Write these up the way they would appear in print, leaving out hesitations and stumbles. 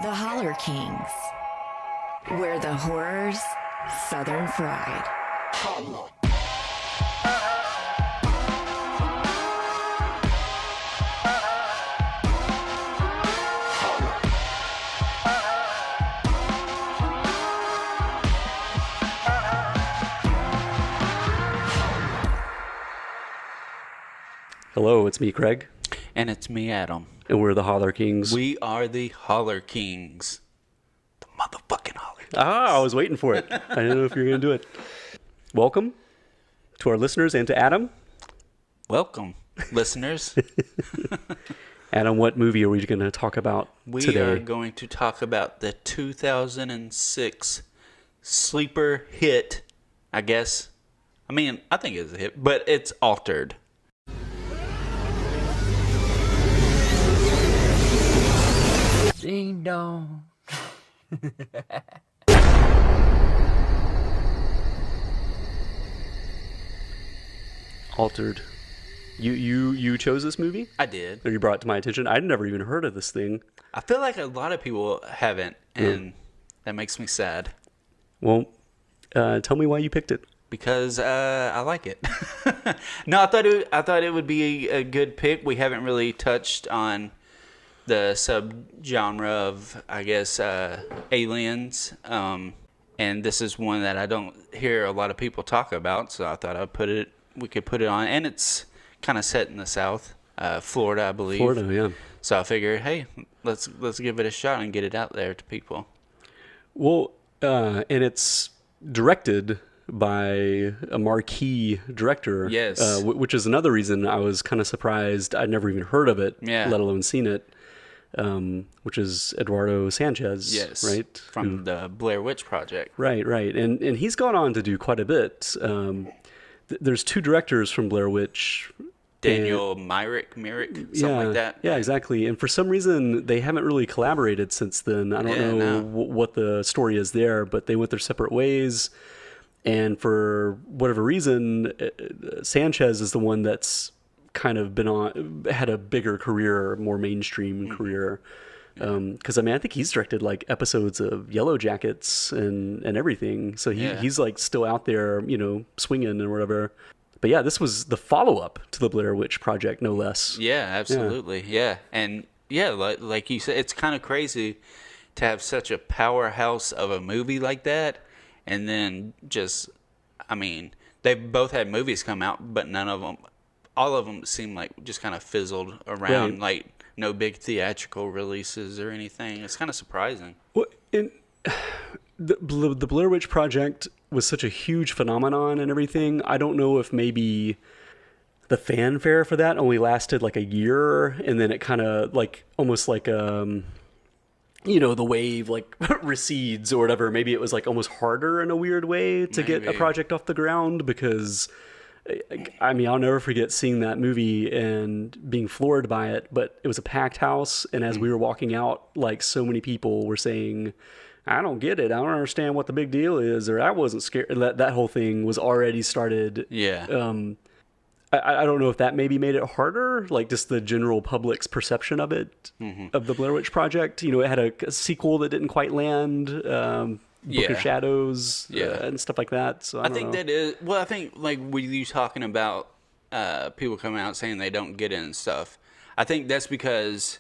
The Holler Kings, where the horror's southern fried. Hello, it's me, Craig. And it's me, Adam. And we're the Holler Kings. We are the Holler Kings. The motherfucking Holler Kings. I was waiting for it. I didn't know if you were going to do it. Welcome to our listeners and to Adam. Welcome, listeners. Adam, what movie are we going to talk about today? We are going to talk about the 2006 sleeper hit, I guess. I mean, I think it's a hit, but it's Altered. Ding dong. Altered. You chose this movie? I did. Or you brought it to my attention? I'd never even heard of this thing. I feel like a lot of people haven't, and that makes me sad. Well, tell me why you picked it. Because I like it. No, I thought it would be a good pick. We haven't really touched on the subgenre of, I guess, aliens. And this is one that I don't hear a lot of people talk about, so I thought we could put it on. And it's kind of set in the South, Florida, I believe. Florida, yeah. So I figured, hey, let's give it a shot and get it out there to people. Well, and it's directed by a marquee director. Yes. Which is another reason I was kind of surprised. I'd never even heard of it, let alone seen it. Which is Eduardo Sanchez, yes, right? From the Blair Witch Project. Right. And he's gone on to do quite a bit. There's two directors from Blair Witch. Daniel Myrick, something like that. Yeah, exactly. And for some reason, they haven't really collaborated since then. I don't know what the story is there, but they went their separate ways. And for whatever reason, Sanchez is the one that's kind of had a bigger career, more mainstream career. Because I think he's directed like episodes of Yellow Jackets and everything. So he's like still out there, swinging and whatever. But yeah, this was the follow-up to the Blair Witch Project, no less. Yeah, absolutely. Yeah. And yeah, like you said, it's kind of crazy to have such a powerhouse of a movie like that. And then they both had movies come out, but all of them seem like just kind of fizzled around, right. Like no big theatrical releases or anything. It's kind of surprising. Well, the Blair Witch Project was such a huge phenomenon and everything. I don't know if maybe the fanfare for that only lasted like a year, and then it kind of like almost like the wave like recedes or whatever. Maybe it was like almost harder in a weird way to get a project off the ground, because I'll never forget seeing that movie and being floored by it, but it was a packed house. And as we were walking out, like so many people were saying, I don't get it. I don't understand what the big deal is. Or I wasn't scared. That whole thing was already started. Yeah. I don't know if that maybe made it harder, like just the general public's perception of it, of the Blair Witch Project. It had a sequel that didn't quite land. Book of Shadows, and stuff like that. So I think that is. Well, I think like with you talking about people coming out saying they don't get it and stuff. I think that's because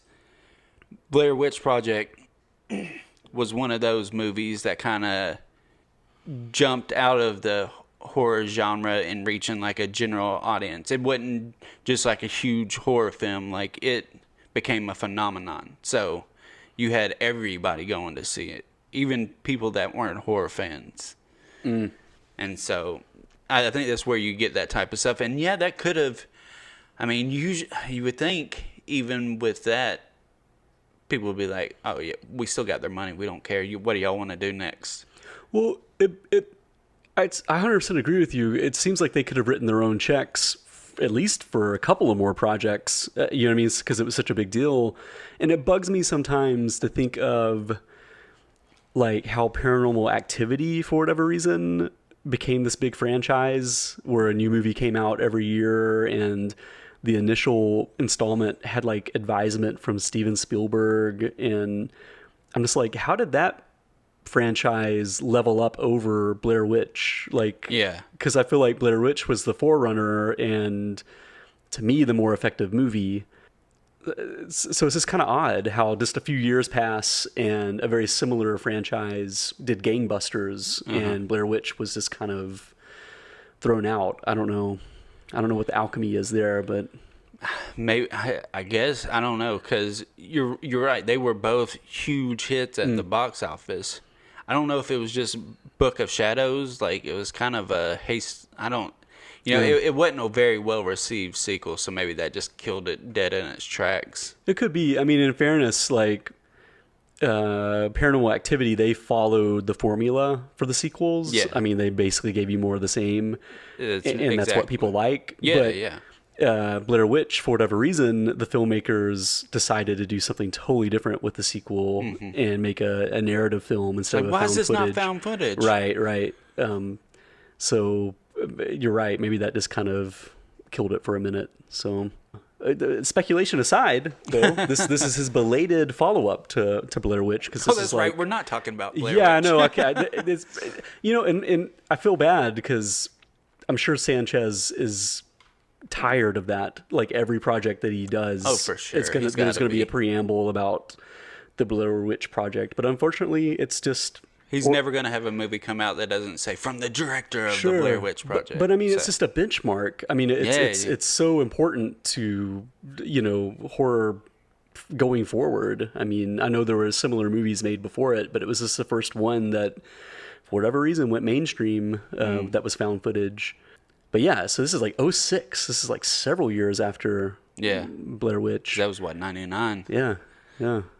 Blair Witch Project was one of those movies that kind of jumped out of the horror genre and reaching like a general audience. It wasn't just like a huge horror film. Like it became a phenomenon. So you had everybody going to see it. Even people that weren't horror fans. And so I think that's where you get that type of stuff. And yeah, that could have, you would think even with that, people would be like, oh yeah, we still got their money. We don't care. What do y'all want to do next? Well, I 100% agree with you. It seems like they could have written their own checks at least for a couple of more projects, you know what I mean? Because it was such a big deal. And it bugs me sometimes to think of like how Paranormal Activity, for whatever reason, became this big franchise where a new movie came out every year, and the initial installment had like advisement from Steven Spielberg, and I'm just like, how did that franchise level up over Blair Witch? Like, Yeah. because I feel like Blair Witch was the forerunner and to me the more effective movie. So it's just kind of odd how just a few years pass and a very similar franchise did gangbusters and Blair Witch was just kind of thrown out. I don't know what the alchemy is there, but Maybe I guess I don't know, because you're right. They were both huge hits at the box office. I don't know if it was just Book of Shadows, like it was kind of a haste. I don't, it wasn't a very well received sequel, so maybe that just killed it dead in its tracks. it could be. I mean, in fairness, like Paranormal Activity, they followed the formula for the sequels. Yeah. I mean, they basically gave you more of the same, and that's what Exactly. people like. Yeah, but, yeah. Blair Witch, for whatever reason, the filmmakers decided to do something totally different with the sequel and make a narrative film instead of a Why found is this footage. not found footage? Right. So you're right. Maybe that just kind of killed it for a minute. So speculation aside, though, this is his belated follow up to Blair Witch, because Oh, that's right. We're not talking about Blair Witch. yeah, I know. Okay, and I feel bad because I'm sure Sanchez is tired of that. Like every project that he does, Oh, for sure. there's going to be a preamble about the Blair Witch project, but unfortunately, it's just He's never going to have a movie come out that doesn't say from the director of the Blair Witch Project. But I mean, it's just a benchmark. I mean, it's Yeah. it's so important to horror going forward. I mean, I know there were similar movies made before it, but it was just the first one that, for whatever reason, went mainstream. That was found footage. But yeah, so this is like 2006. This is like several years after Blair Witch. That was what, 99? Yeah.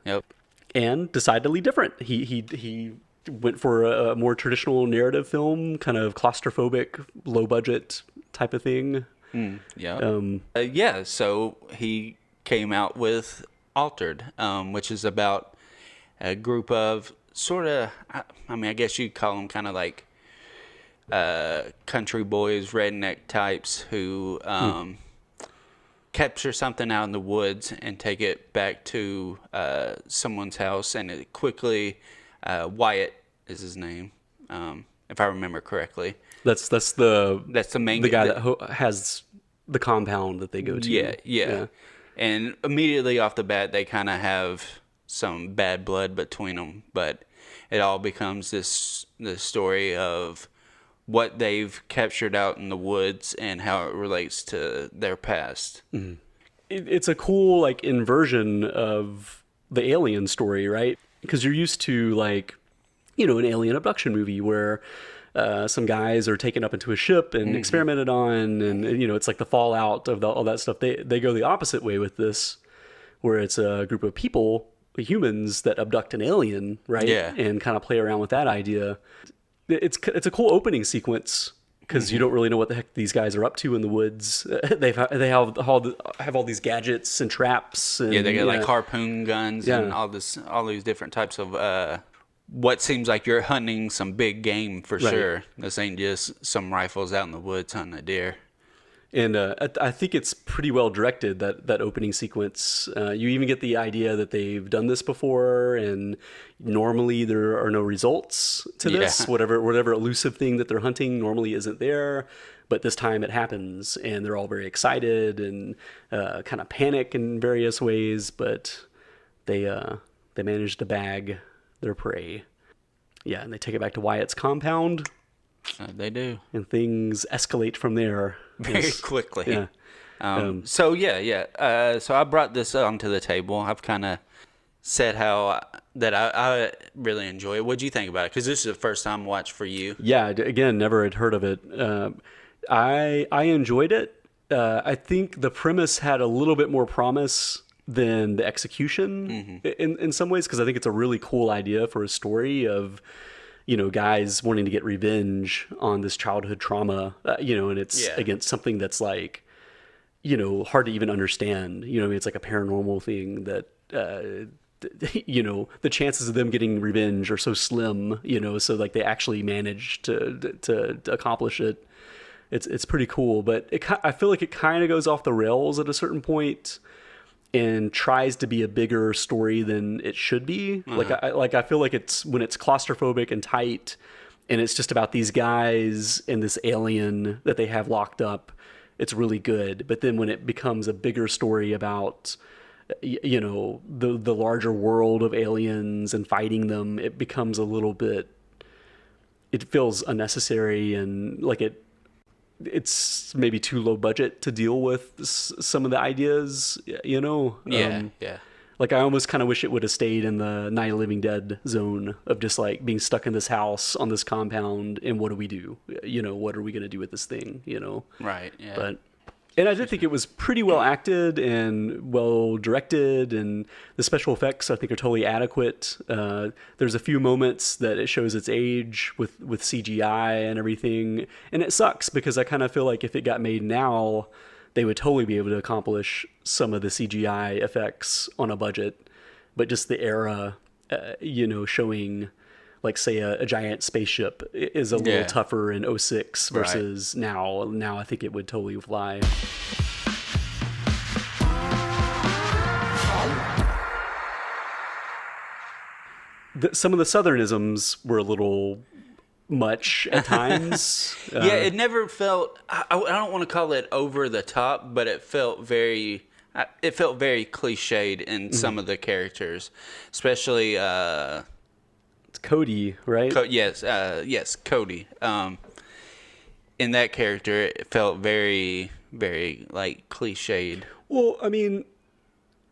Yep. And decidedly different. He went for a more traditional narrative film, kind of claustrophobic, low budget type of thing. Yeah. So he came out with Altered, which is about a group of sort of, I mean, I guess you'd call them kind of like country boys, redneck types who capture something out in the woods and take it back to someone's house, and it quickly, Wyatt is his name, if I remember correctly. That's the main guy that has the compound that they go to. Yeah. And immediately off the bat, they kind of have some bad blood between them, but it all becomes this story of what they've captured out in the woods and how it relates to their past. Mm-hmm. It's a cool like inversion of the Alien story, right? Because you're used to like, an alien abduction movie where some guys are taken up into a ship and experimented on, and it's like the fallout of all that stuff. They go the opposite way with this, where it's a group of people, humans, that abduct an alien, right? Yeah. And kind of play around with that idea. It's a cool opening sequence because you don't really know what the heck these guys are up to in the woods. They have all these gadgets and traps. And, They got like harpoon guns and all these different types of what seems like you're hunting some big game for sure. This ain't just some rifles out in the woods hunting a deer. And I think it's pretty well directed, that opening sequence. You even get the idea that they've done this before, and normally there are no results to this. Whatever elusive thing that they're hunting normally isn't there, but this time it happens, and they're all very excited and kind of panic in various ways, but they manage to bag their prey. Yeah, and they take it back to Wyatt's compound. They do. And things escalate from there. Very quickly. Yeah. So I brought this onto the table. I've kind of said how that I really enjoy it. What'd you think about it? Because this is the first time watch for you. Yeah, again, never had heard of it. I enjoyed it. I think the premise had a little bit more promise than the execution in some ways, because I think it's a really cool idea for a story of guys wanting to get revenge on this childhood trauma, and it's against something that's like, hard to even understand. It's like a paranormal thing that, the chances of them getting revenge are so slim, so like they actually manage to accomplish it. It's pretty cool, but I feel like it kind of goes off the rails at a certain point. and tries to be a bigger story than it should be. I feel like it's when it's claustrophobic and tight, and it's just about these guys and this alien that they have locked up. It's really good. But then when it becomes a bigger story about, you know, the larger world of aliens and fighting them, it becomes a little bit. It feels unnecessary and like it's maybe too low budget to deal with some of the ideas, you know? Yeah. Like, I almost kind of wish it would have stayed in the Night of the Living Dead zone of just like being stuck in this house on this compound. And what do we do? You know, what are we going to do with this thing? You know? Right. Yeah. And I did think it was pretty well acted and well directed, and the special effects I think are totally adequate. There's a few moments that it shows its age with CGI and everything, and it sucks because I kind of feel like if it got made now, they would totally be able to accomplish some of the CGI effects on a budget, but just the era, you know, showing like say a giant spaceship is a little tougher in '06 versus now. Now I think it would totally fly. Some of the Southernisms were a little much at times. Yeah, it never felt. I don't want to call it over the top, but it felt very. It felt very cliched in some of the characters, especially. It's Cody, right? Yes, Cody. In that character, it felt very, very like cliched. Well, I mean,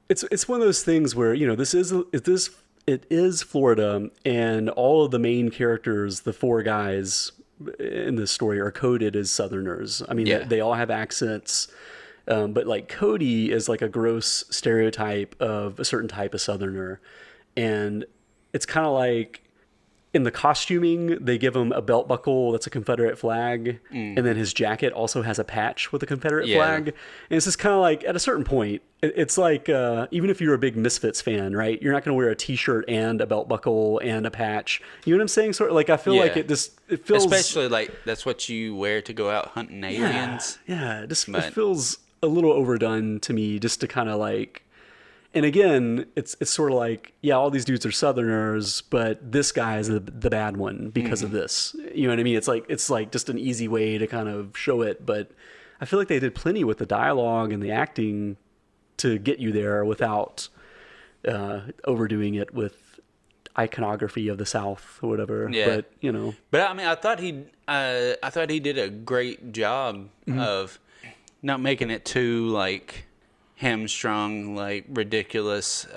it's one of those things where, you know, it is Florida, and all of the main characters, the four guys in this story, are coded as Southerners. I mean, they all have accents, but like Cody is like a gross stereotype of a certain type of Southerner, and it's kind of like. In the costuming, they give him a belt buckle that's a Confederate flag, and then his jacket also has a patch with a Confederate flag. And it's just kind of like, at a certain point, it's like, even if you're a big Misfits fan, right? You're not going to wear a T-shirt and a belt buckle and a patch. You know what I'm saying? Sort of like, I feel like it feels... Especially like, that's what you wear to go out hunting aliens. Yeah, it feels a little overdone to me, just to kind of like... And again, it's sort of like, yeah, all these dudes are Southerners, but this guy is the bad one because of this. You know what I mean? It's like just an easy way to kind of show it. But I feel like they did plenty with the dialogue and the acting to get you there without overdoing it with iconography of the South or whatever. Yeah. But you know. But I mean, I thought he did a great job of not making it too like. Hamstrung, like ridiculous,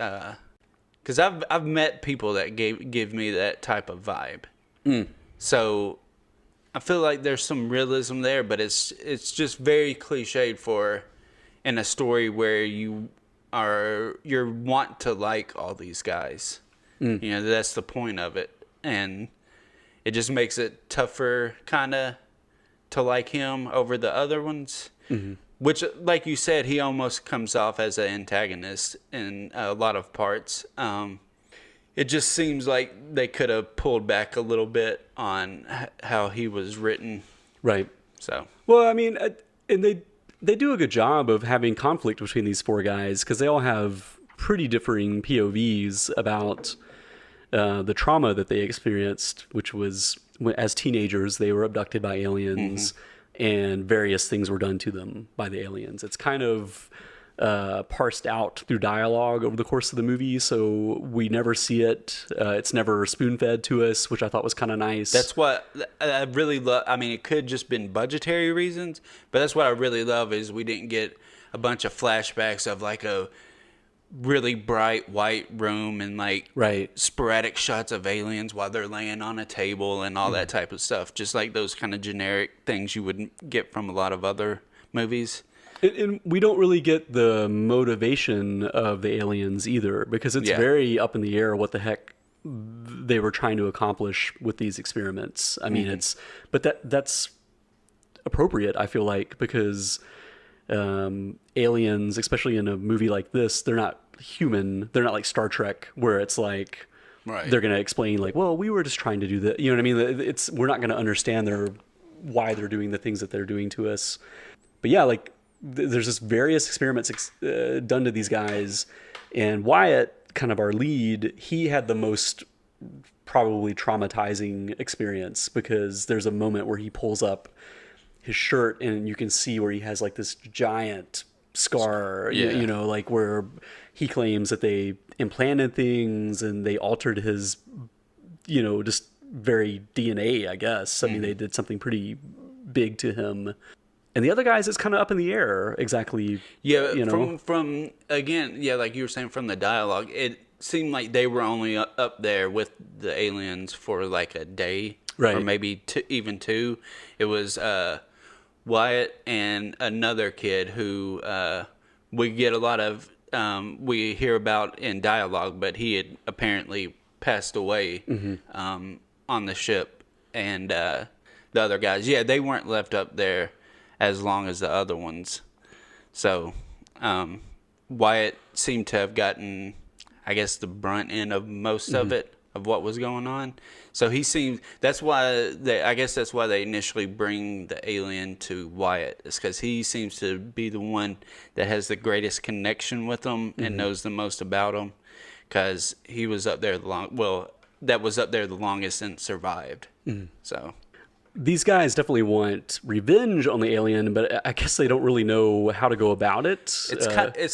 because I've met people that give me that type of vibe. So I feel like there's some realism there, but it's just very cliched for in a story where you want to like all these guys. You know, that's the point of it, and it just makes it tougher kind of to like him over the other ones. Which, like you said, he almost comes off as an antagonist in a lot of parts. It just seems like they could have pulled back a little bit on how he was written. Right. So. Well, I mean, and they do a good job of having conflict between these four guys because they all have pretty differing POVs about the trauma that they experienced, which was as teenagers, they were abducted by aliens. And various things were done to them by the aliens. It's kind of parsed out through dialogue over the course of the movie, so we never see it. It's never spoon-fed to us, which I thought was kind of nice. That's what I really love. I mean, it could just been budgetary reasons, but that's what I really love is we didn't get a bunch of flashbacks of like a really bright white room and like sporadic shots of aliens while they're laying on a table and all that type of stuff. Just like those kind of generic things you wouldn't get from a lot of other movies. And we don't really get the motivation of the aliens either, because it's very up in the air what the heck they were trying to accomplish with these experiments. I mean, but that's appropriate, I feel like, because aliens, especially in a movie like this, they're not human. They're not like Star Trek, where it's like they're going to explain like, well, we were just trying to do that. You know what I mean? We're not going to understand why they're doing the things that they're doing to us. But yeah, like there's just various experiments done to these guys, and Wyatt, kind of our lead, he had the most probably traumatizing experience, because there's a moment where he pulls up his shirt and you can see where he has like this giant scar, you know, like where he claims that they implanted things and they altered his, you know, just very DNA, I guess. I mean, they did something pretty big to him. And the other guys, it's kind of up in the air exactly. Yeah, you know? from again, yeah, like you were saying, from the dialogue, it seemed like they were only up there with the aliens for like a day, right, or maybe even two. It was Wyatt and another kid who we get a lot of we hear about in dialogue, but he had apparently passed away on the ship, and the other guys, yeah, they weren't left up there as long as the other ones. So Wyatt seemed to have gotten, I guess, the brunt end of most of it, of what was going on. So he seemed, I guess that's why they initially bring the alien to Wyatt, is because he seems to be the one that has the greatest connection with them and knows the most about them, because he was up there that was up there the longest and survived. So these guys definitely want revenge on the alien, but I guess they don't really know how to go about it. It's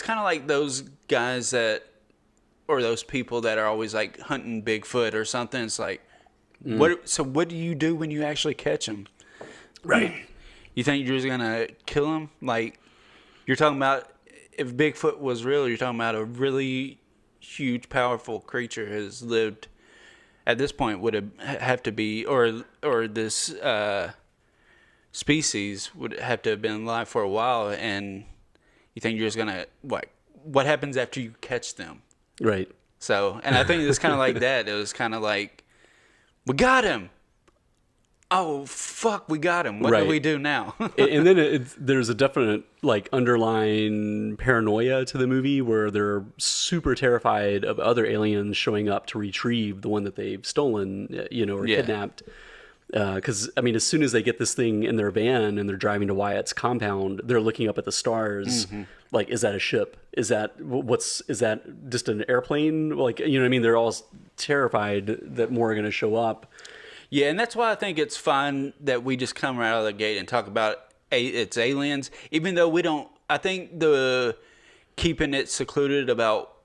kind of like those guys or those people that are always like hunting Bigfoot or something. It's like, what do you do when you actually catch him? Right. You think you're just gonna kill him? Like, you're talking about, if Bigfoot was real, you're talking about a really huge, powerful creature has lived. At this point, would have to be, or this species would have to have been alive for a while, and you think you're just gonna what happens after you catch them? Right. So, and I think it's kind of like that. It was kind of like, we got him. Oh fuck, we got him. What do we do now? And then there's a definite like underlying paranoia to the movie, where they're super terrified of other aliens showing up to retrieve the one that they've stolen, you know, or kidnapped. Because I mean, as soon as they get this thing in their van and they're driving to Wyatt's compound, they're looking up at the stars. Like, is that a ship? Is that just an airplane? Like, you know what I mean? They're all terrified that more are going to show up. Yeah, and that's why I think it's fun that we just come right out of the gate and talk about it's aliens, even though we don't. I think the keeping it secluded about,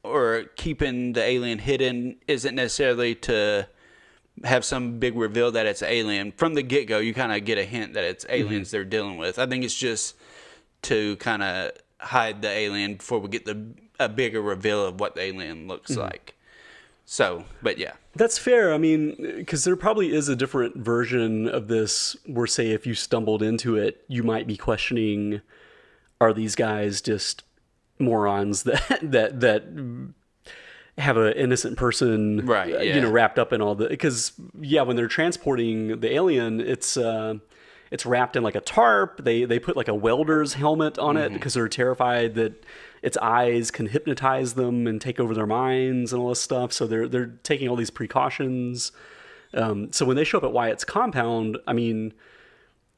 or keeping the alien hidden, isn't necessarily to have some big reveal that it's alien. From the get-go, you kind of get a hint that it's aliens they're dealing with. I think it's just to kind of hide the alien before we get a bigger reveal of what the alien looks like. So, but yeah. That's fair. I mean, because there probably is a different version of this where, say, if you stumbled into it, you might be questioning, are these guys just morons that have an innocent person, you know, wrapped up in all the... Because, yeah, when they're transporting the alien, it's wrapped in like a tarp. They put like a welder's helmet on it because they're terrified that its eyes can hypnotize them and take over their minds and all this stuff. So they're taking all these precautions. So when they show up at Wyatt's compound, I mean,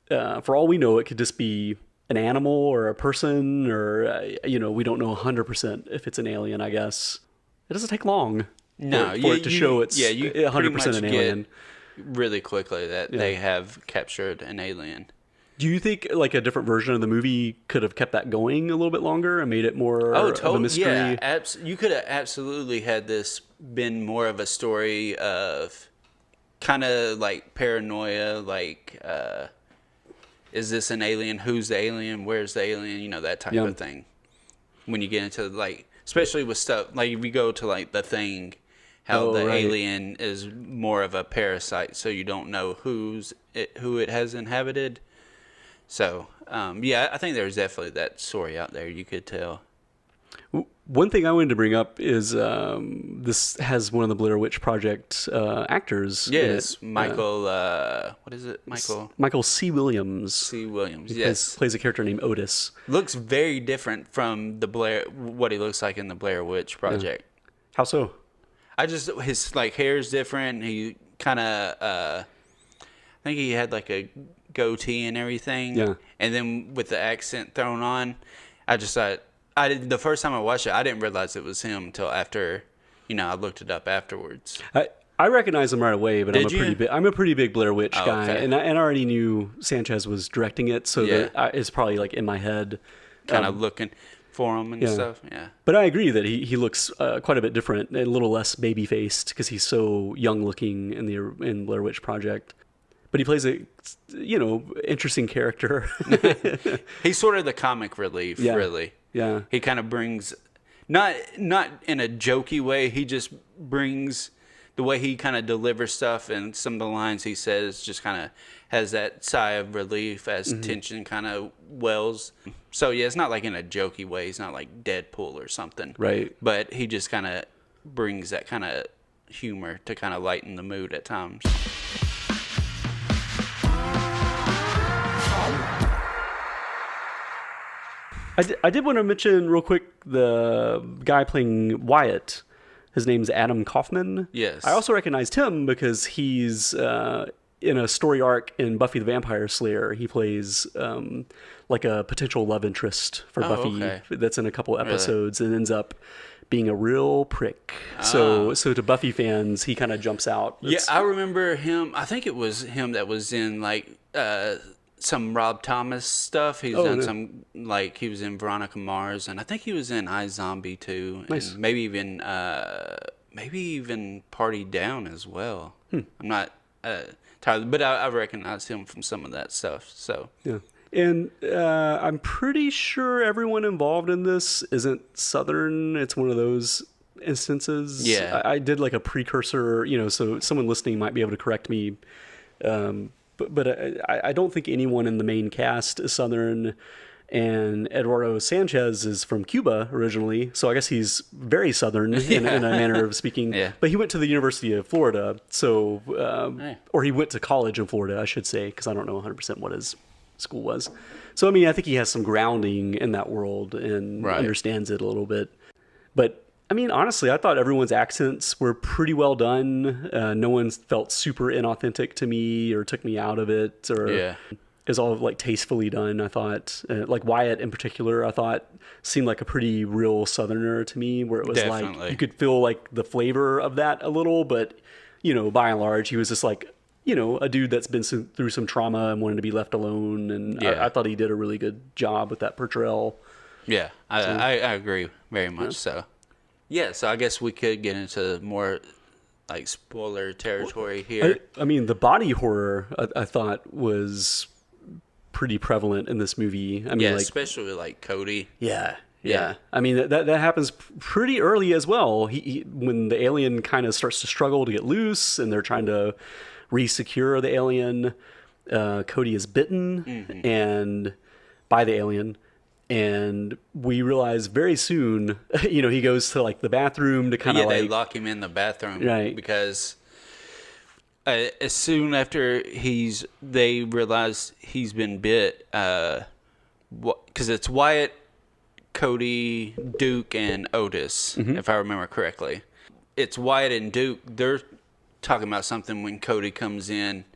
for all we know, it could just be an animal or a person, or you know, we don't know 100% if it's an alien. I guess it doesn't take long for it to show it's 100% an alien. Really quickly that they have captured an alien. Do you think like a different version of the movie could have kept that going a little bit longer and made it more of a mystery? Yeah, you could have absolutely had this been more of a story of kind of like paranoia, like is this an alien? Who's the alien? Where's the alien? You know, that type of thing. When you get into like, especially with stuff like if we go to like The Thing, how the alien is more of a parasite, so you don't know who it has inhabited. So, I think there's definitely that story out there you could tell. One thing I wanted to bring up is this has one of the Blair Witch Project actors. Yes, Michael. What is it? Michael C. Williams. C. Williams. He Yes, plays a character named Otis. Looks very different from what he looks like in the Blair Witch Project. Yeah. How so? His like hair is different. He kind of, I think he had like a goatee and everything. Yeah. And then with the accent thrown on, I just thought, the first time I watched it, I didn't realize it was him until after, I looked it up afterwards. I recognize him right away, but I'm a pretty big Blair Witch guy, okay. and I already knew Sanchez was directing it, so that it's probably like in my head, kind of looking for him and stuff. Yeah, but I agree that he looks quite a bit different, and a little less baby faced because he's so young looking in Blair Witch Project. But he plays a interesting character. He's sort of the comic relief, really. Yeah, he kind of brings not in a jokey way. He just brings. The way he kind of delivers stuff and some of the lines he says just kind of has that sigh of relief as tension kind of wells. So, yeah, it's not like in a jokey way. He's not like Deadpool or something. Right. But he just kind of brings that kind of humor to kind of lighten the mood at times. I did want to mention real quick the guy playing Wyatt. His name's Adam Kaufman. Yes. I also recognized him because he's in a story arc in Buffy the Vampire Slayer. He plays like a potential love interest for Buffy that's in a couple episodes and ends up being a real prick. So to Buffy fans, he kind of jumps out. I remember him. I think it was him that was in like some Rob Thomas stuff. He's done some, like he was in Veronica Mars, and I think he was in iZombie too. Nice. And maybe even Party Down as well. I'm not tired, but I recognize him from some of that stuff. So yeah. And I'm pretty sure everyone involved in this isn't Southern. It's one of those instances. Yeah. I did like a precursor, so someone listening might be able to correct me. But I don't think anyone in the main cast is Southern, and Eduardo Sanchez is from Cuba originally, so I guess he's very Southern in a manner of speaking. Yeah. But he went to the University of Florida, so or he went to college in Florida, I should say, because I don't know 100% what his school was. So I mean, I think he has some grounding in that world and understands it a little bit. But I mean, honestly, I thought everyone's accents were pretty well done. No one felt super inauthentic to me or took me out of it. Or it was all like tastefully done, I thought. Like Wyatt in particular, I thought seemed like a pretty real Southerner to me, where it was like you could feel like the flavor of that a little, but by and large, he was just like a dude that's been through some trauma and wanted to be left alone. And I thought he did a really good job with that portrayal. Yeah, I agree very much so. Yeah, so I guess we could get into more like spoiler territory here. I mean, the body horror I thought was pretty prevalent in this movie. I mean, especially like Cody. Yeah. I mean, that happens pretty early as well. He when the alien kind of starts to struggle to get loose, and they're trying to re-secure the alien. Cody is bitten and by the alien. And we realize very soon, he goes to like the bathroom to kind of they lock him in the bathroom, right? Because as soon after they realize he's been bit, because it's Wyatt, Cody, Duke, and Otis, if I remember correctly. It's Wyatt and Duke. They're talking about something when Cody comes in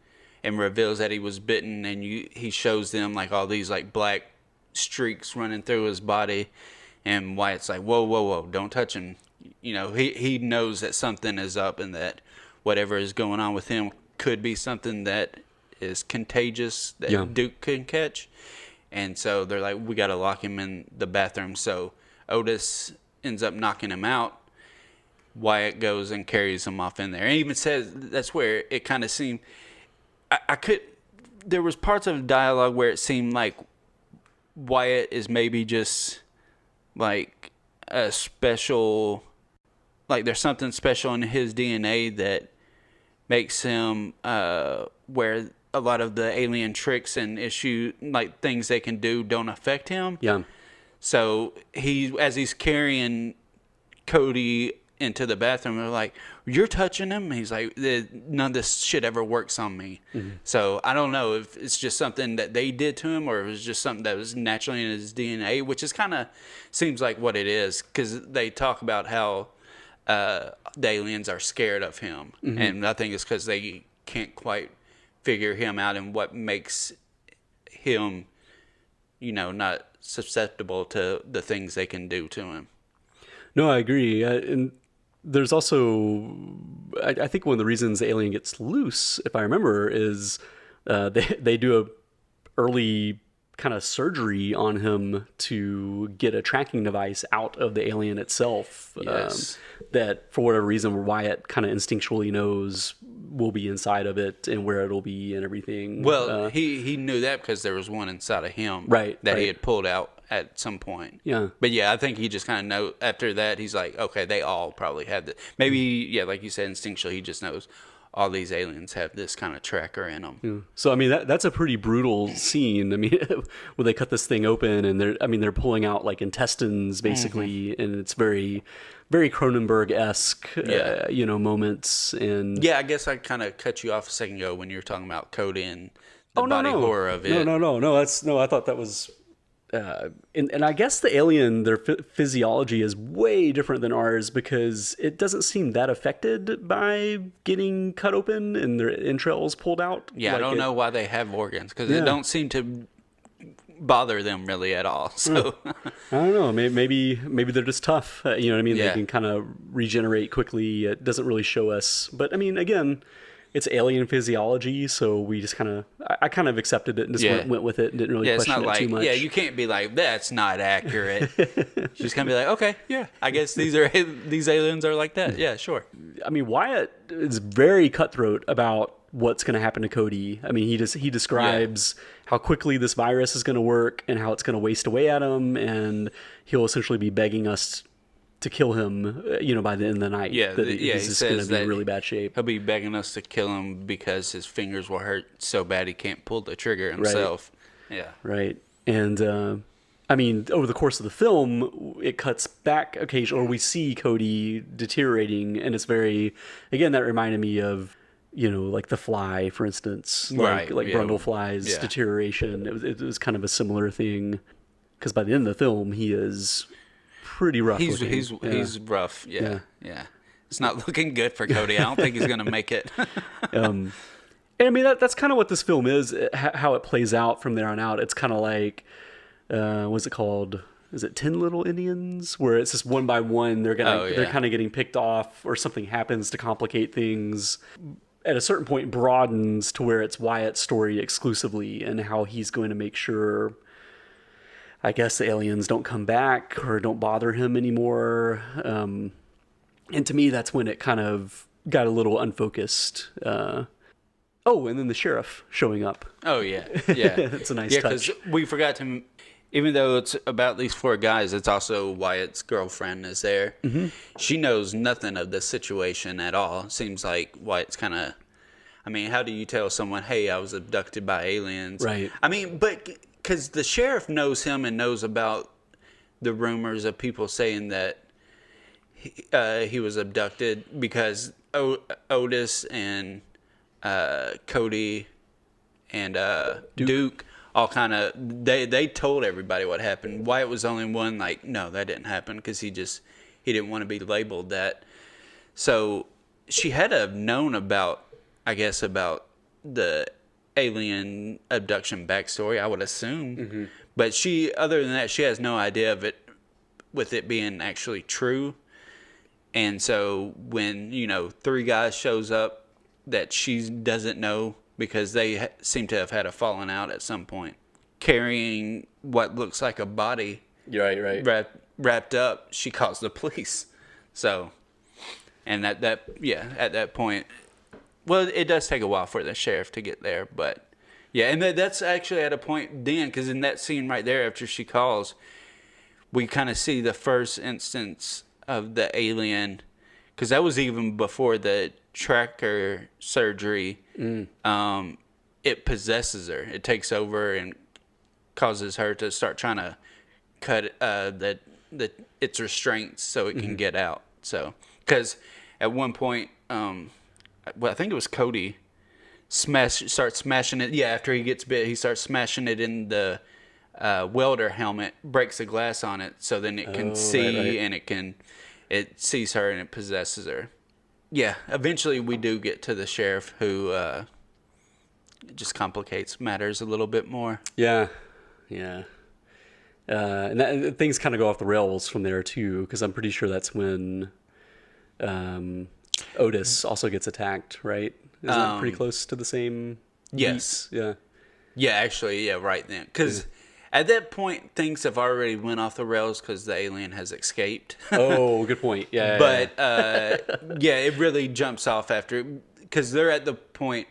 and reveals that he was bitten, and he shows them like all these like black streaks running through his body, and Wyatt's like, whoa, don't touch him. He knows that something is up, and that whatever is going on with him could be something that is contagious that Duke can catch. And so they're like, we got to lock him in the bathroom. So Otis ends up knocking him out. Wyatt goes and carries him off in there, and even says that's where it kind of seemed there was parts of the dialogue where it seemed like Wyatt is maybe just like a special, like there's something special in his DNA that makes him where a lot of the alien tricks and like things they can do don't affect him. Yeah. So as he's carrying Cody into the bathroom, they're like, you're touching him? And he's like, none of this shit ever works on me. So I don't know if it's just something that they did to him, or if it was just something that was naturally in his DNA, which is kind of seems like what it is, because they talk about how the aliens are scared of him. And I think it's because they can't quite figure him out and what makes him, not susceptible to the things they can do to him. No, I agree. And there's also, I think one of the reasons the alien gets loose, if I remember, is they do a early kind of surgery on him to get a tracking device out of the alien itself. Yes. That for whatever reason Wyatt kind of instinctually knows will be inside of it and where it'll be and everything. Well, he knew that because there was one inside of him, Right, that he right. had pulled out at some point. Yeah. But yeah, I think he just kind of know after that. He's like, okay, they all probably have this. Maybe, yeah, like you said, instinctually, he just knows all these aliens have this kind of tracker in them. Yeah. So I mean that's a pretty brutal scene. I mean, when they cut this thing open and they're pulling out like intestines basically, and it's very, very Cronenberg-esque, Yeah. Moments. And Yeah, I guess I kind of cut you off a second ago when you were talking about Cody and the no, body horror of it. No. I thought that was. And I guess the alien, their physiology is way different than ours because it doesn't seem that affected by getting cut open and their entrails pulled out. Yeah, I don't know why they have organs because Yeah. it don't seem to bother them really at all. So I don't know. Maybe they're just tough. You know what I mean? Yeah. They can kind of regenerate quickly. It doesn't really show us. But I mean, again, it's alien physiology, so we just kind of, I kind of accepted it and just went with it and didn't really yeah, it's question not it too like much. you can't be like that's not accurate. You just kind of be like, okay, yeah, I guess these aliens are like that. Yeah, sure. I mean, Wyatt is very cutthroat about what's going to happen to Cody. I mean, he describes how quickly this virus is going to work and how it's going to waste away at him, and he'll essentially be begging us to kill him, by the end of the night. Yeah, that he he's just going says to be in that really bad shape. He'll be begging us to kill him because his fingers will hurt so bad he can't pull the trigger himself. Yeah. Right. And, I mean, over the course of the film, it cuts back occasionally, or we see Cody deteriorating, and it's very, again, that reminded me of, like The Fly, for instance. Like Brundlefly's deterioration. It was kind of a similar thing, because by the end of the film, he is pretty rough looking. He's rough. Yeah. It's not looking good for Cody. I don't think he's gonna make it. And I mean that's kind of what this film is. How it plays out from there on out. It's kind of like, what's it called? Is it 10 Little Indians? Where it's just one by one they're kind of getting picked off, or something happens to complicate things. At a certain point, broadens to where it's Wyatt's story exclusively, and how he's going to make sure, I guess, the aliens don't come back or don't bother him anymore. And to me, that's when it kind of got a little unfocused. And then the sheriff showing up. Oh yeah. It's a nice touch. because we forgot to. Even though it's about these four guys, it's also Wyatt's girlfriend is there. Mm-hmm. She knows nothing of the situation at all. Seems like Wyatt's kind of. I mean, how do you tell someone, "Hey, I was abducted by aliens"? Right. I mean, but because the sheriff knows him and knows about the rumors of people saying that he was abducted, because Otis and Cody and Duke all kind of they told everybody what happened. Wyatt was the only one like, no, that didn't happen, because he didn't want to be labeled that. So she had to have known about the alien abduction backstory, I would assume. Mm-hmm. But other than that, she has no idea of it, with it being actually true. And so when, three guys shows up that she doesn't know, because they seem to have had a falling out at some point, carrying what looks like a body Right. wrapped up, she calls the police. So, and at that point, well, it does take a while for the sheriff to get there, but yeah, and that's actually at a point then, because in that scene right there, after she calls, we kind of see the first instance of the alien, because that was even before the tracker surgery. It possesses her. It takes over and causes her to start trying to cut its restraints so it can get out. So, because at one point, I think it was Cody starts smashing it. Yeah, after he gets bit, he starts smashing it in the welder helmet, breaks the glass on it, so then it can see, and it sees her and it possesses her. Yeah, eventually we do get to the sheriff, who it just complicates matters a little bit more. Yeah. Things kind of go off the rails from there too, because I'm pretty sure that's when Otis also gets attacked, right? Is that pretty close to the same? Yes. Beat? Yeah. Yeah, actually, yeah, right then. Because at that point, things have already went off the rails because the alien has escaped. Oh, good point. Yeah. But, it really jumps off after, because they're at the point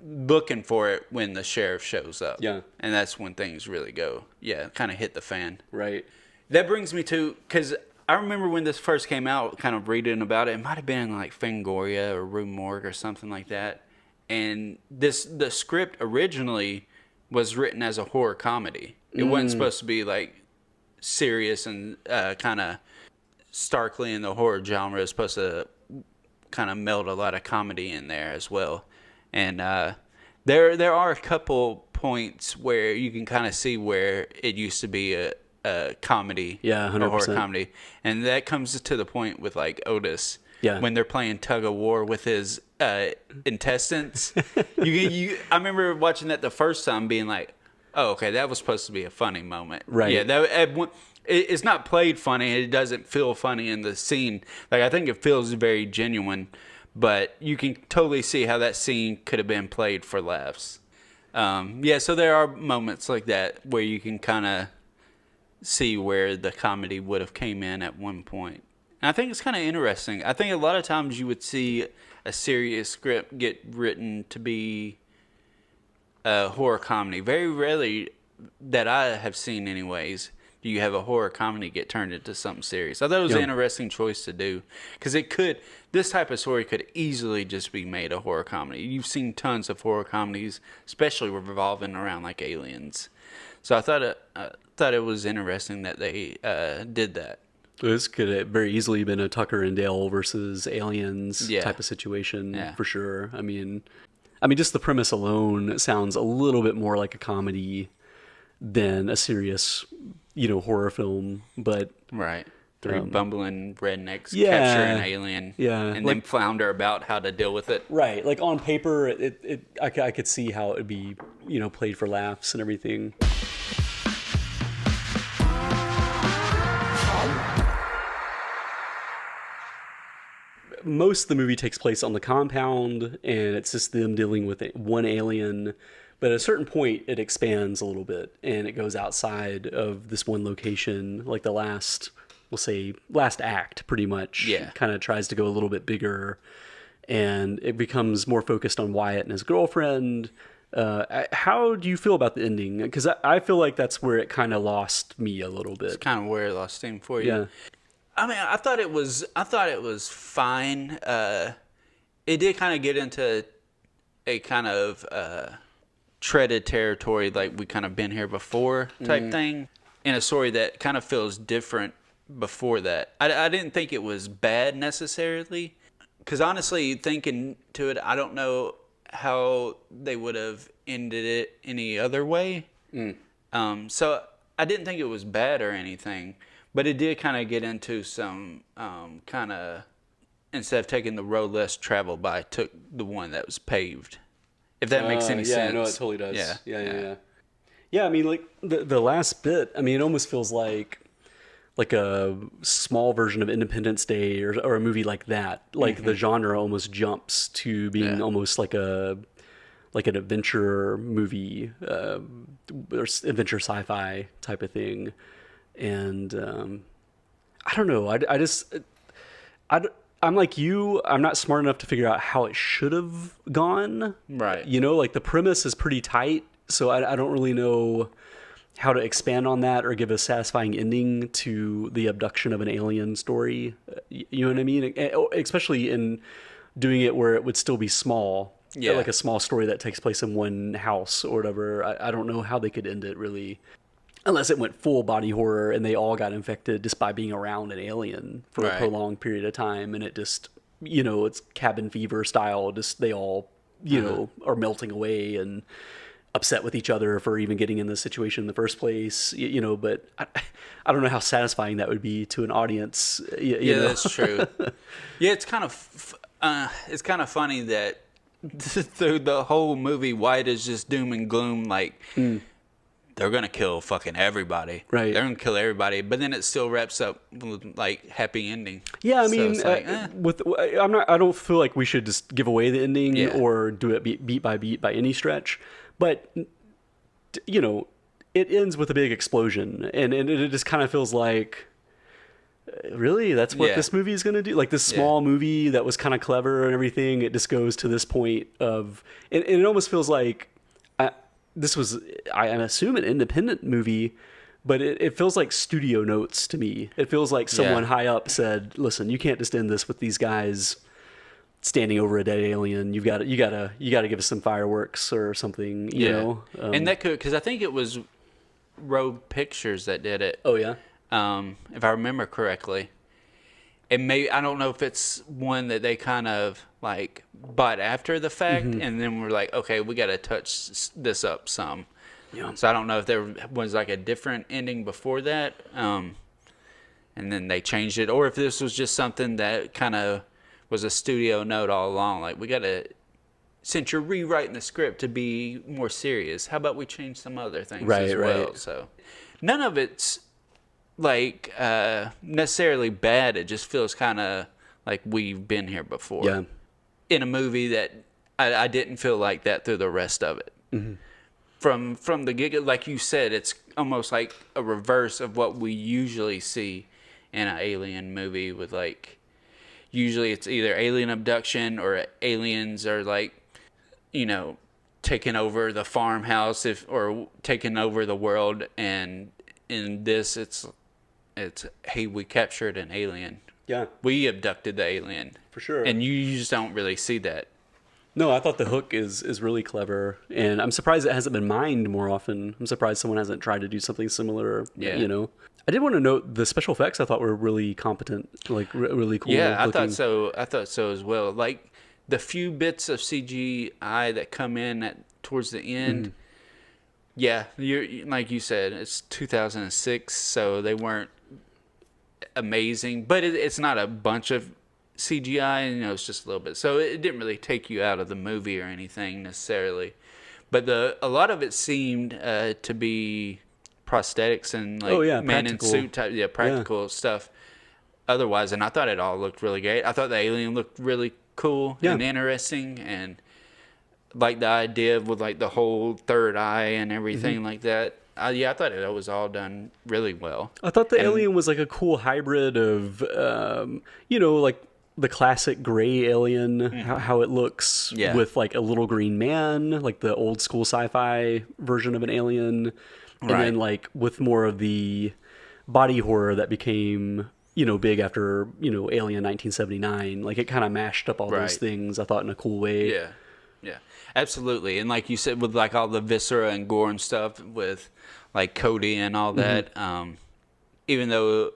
looking for it when the sheriff shows up. Yeah. And that's when things really go, kind of hit the fan. Right. That brings me to, because I remember when this first came out, kind of reading about it. It might have been in like Fangoria or Rue Morgue or something like that. And the script originally was written as a horror comedy. It wasn't supposed to be like serious and kind of starkly in the horror genre. It was supposed to kind of meld a lot of comedy in there as well. And there are a couple points where you can kind of see where it used to be a comedy, 100%. a horror comedy, and that comes to the point with like Otis. Yeah. When they're playing tug of war with his intestines, I remember watching that the first time, being like, "Oh, okay, that was supposed to be a funny moment." Right. Yeah, it's not played funny. It doesn't feel funny in the scene. Like, I think it feels very genuine, but you can totally see how that scene could have been played for laughs. So there are moments like that where you can kind of see where the comedy would have came in at one point. And I think it's kind of interesting. I think a lot of times you would see a serious script get written to be a horror comedy. Very rarely, that I have seen anyways, do you have a horror comedy get turned into something serious. I thought it was an interesting choice to do, because this type of story could easily just be made a horror comedy. You've seen tons of horror comedies, especially revolving around like aliens. So I thought it was interesting that they did that. This could have very easily been a Tucker and Dale versus aliens type of situation for sure. I mean, just the premise alone sounds a little bit more like a comedy than a serious, horror film. But right, three bumbling rednecks capture an alien, and then flounder about how to deal with it. Right, like on paper, I could see how it would be, played for laughs and everything. Most of the movie takes place on the compound, and it's just them dealing with one alien. But at a certain point, it expands a little bit, and it goes outside of this one location, like the last act, pretty much. Yeah. Kind of tries to go a little bit bigger, and it becomes more focused on Wyatt and his girlfriend. How do you feel about the ending? Because I feel like that's where it kind of lost me a little bit. It's kind of where it lost steam for you. Yeah. I mean, I thought it was fine. It did kind of get into a kind of treaded territory, like we kind of been here before type thing, in a story that kind of feels different before that. I didn't think it was bad necessarily, because honestly, thinking to it, I don't know how they would have ended it any other way. So I didn't think it was bad or anything. But it did kind of get into some kind of, instead of taking the road less traveled by, took the one that was paved. If that makes any sense. Yeah, no, it totally does. Yeah. Yeah, I mean, like the last bit, I mean, it almost feels like a small version of Independence Day or a movie like that. Like the genre almost jumps to being almost like an adventure movie, or adventure sci-fi type of thing. And I don't know. I'm like you. I'm not smart enough to figure out how it should have gone. Right. Like the premise is pretty tight, so I don't really know how to expand on that or give a satisfying ending to the abduction of an alien story. You know what I mean? Especially in doing it where it would still be small. Yeah. Like a small story that takes place in one house or whatever. I don't know how they could end it really. Unless it went full body horror and they all got infected just by being around an alien for a prolonged period of time. And it just, it's cabin fever style. Just they all, are melting away and upset with each other for even getting in this situation in the first place. But I don't know how satisfying that would be to an audience. You know? That's true. Yeah, it's kind of funny that through the whole movie, White is just doom and gloom, like they're gonna kill fucking everybody. Right. They're gonna kill everybody, but then it still wraps up with like happy ending. Yeah, I So mean, it's like, I don't feel like we should just give away the ending Yeah. or do it beat by beat by any stretch. But you know, it ends with a big explosion, and it just kind of feels like, really, that's what Yeah. this movie is going to do? Like this small movie that was kind of clever and everything, it just goes to this point of, and it almost feels like this was, I assume, an independent movie, but it feels like studio notes to me. It feels like someone high up said, "Listen, you can't just end this with these guys standing over a dead alien. You got to give us some fireworks or something." You know, and that could, because I think it was Rogue Pictures that did it. Oh yeah. If I remember correctly. And maybe, I don't know if it's one that they kind of like bought after the fact, and then we're like, okay, we got to touch this up some. Yeah. So I don't know if there was like a different ending before that, and then they changed it, or if this was just something that kind of was a studio note all along. Like, we got to, since you're rewriting the script to be more serious, how about we change some other things as well? Right. So none of it's like necessarily bad. It just feels kind of like we've been here before. Yeah. In a movie that I didn't feel like that through the rest of it. From the gig, like you said, it's almost like a reverse of what we usually see in an alien movie. With like, usually it's either alien abduction or aliens are like, you know, taking over the farmhouse or taking over the world. And in this, it's hey, we captured an alien. Yeah. We abducted the alien. For sure. And you just don't really see that. No, I thought the hook is really clever, and I'm surprised it hasn't been mined more often. I'm surprised someone hasn't tried to do something similar. Yeah. You know, I did want to note the special effects. I thought were really competent, like really cool. Yeah, I looking. thought so. I thought so as well. Like the few bits of CGI that come in towards the end. Yeah, you're like you said, it's 2006, so they weren't amazing, but it's not a bunch of CGI, you know, it's just a little bit. So it didn't really take you out of the movie or anything necessarily. But a lot of it seemed to be prosthetics and like man in practical. suit type, practical stuff. Otherwise, and I thought it all looked really great. I thought the alien looked really cool and interesting, and like the idea with like the whole third eye and everything like that. I thought it was all done really well. I thought the alien was like a cool hybrid of, you know, like the classic gray alien, how it looks with like a little green man, like the old school sci-fi version of an alien. And then like with more of the body horror that became, you know, big after, you know, Alien 1979. Like it kind of mashed up all those things, I thought, in a cool way. Yeah. Yeah, absolutely. And like you said, with like all the viscera and gore and stuff with like Cody and all that, even though,